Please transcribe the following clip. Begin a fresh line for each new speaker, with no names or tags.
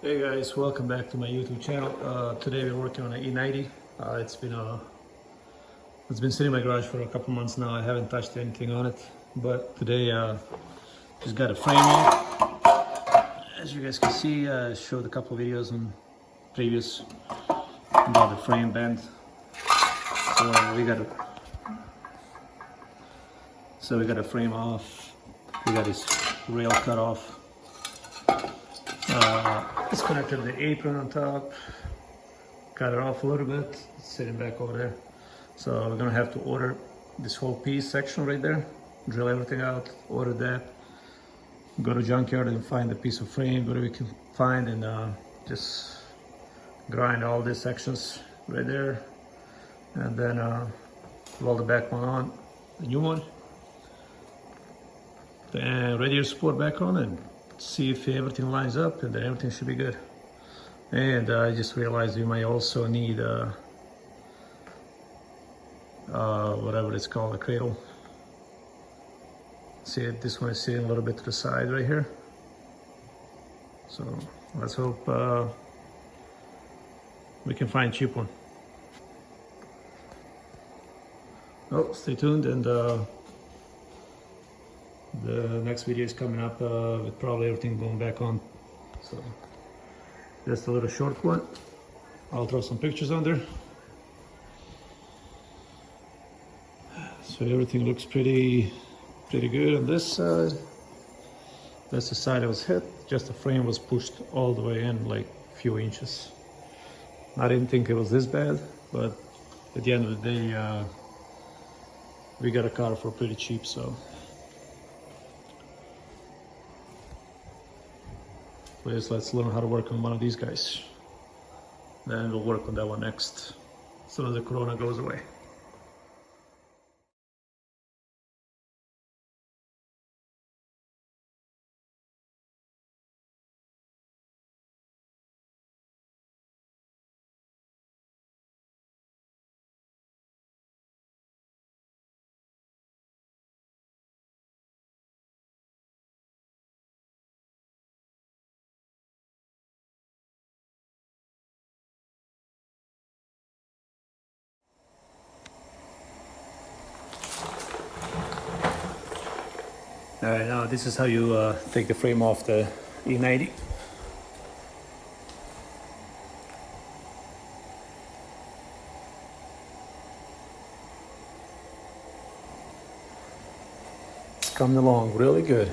Hey guys, welcome back to my YouTube channel. Today we're working on an E90. It's been sitting in my garage for a couple months now. I haven't touched anything on it, but today just got a frame off. As you guys can see, I showed a couple of videos on previous about the frame bend. So we got a frame off. We got this rail cut off. Disconnected the apron on top, cut it off a little bit, it's sitting back over there. So we're gonna have to order this whole piece section right there, drill everything out, order that, go to junkyard and find a piece of frame, whatever we can find, and just grind all these sections right there, and then weld the back one on, the new one, then radiator support back on, and see if everything lines up, and then everything should be good. And I just realized we might also need whatever it's called, a cradle. See it, this one is sitting a little bit to the side right here. So let's hope we can find a cheap one. Oh, stay tuned, and the next video is coming up with probably everything going back on. So just a little short one. I'll throw some pictures on there. So everything looks pretty good on this side. That's the side I was hit. Just the frame was pushed all the way in, like a few inches. I didn't think it was this bad, but at the end of the day, we got a car for pretty cheap, so. Please, let's learn how to work on one of these guys. Then we'll work on that one next, as soon as the corona goes away. All right, now this is how you take the frame off the E90. It's coming along really good.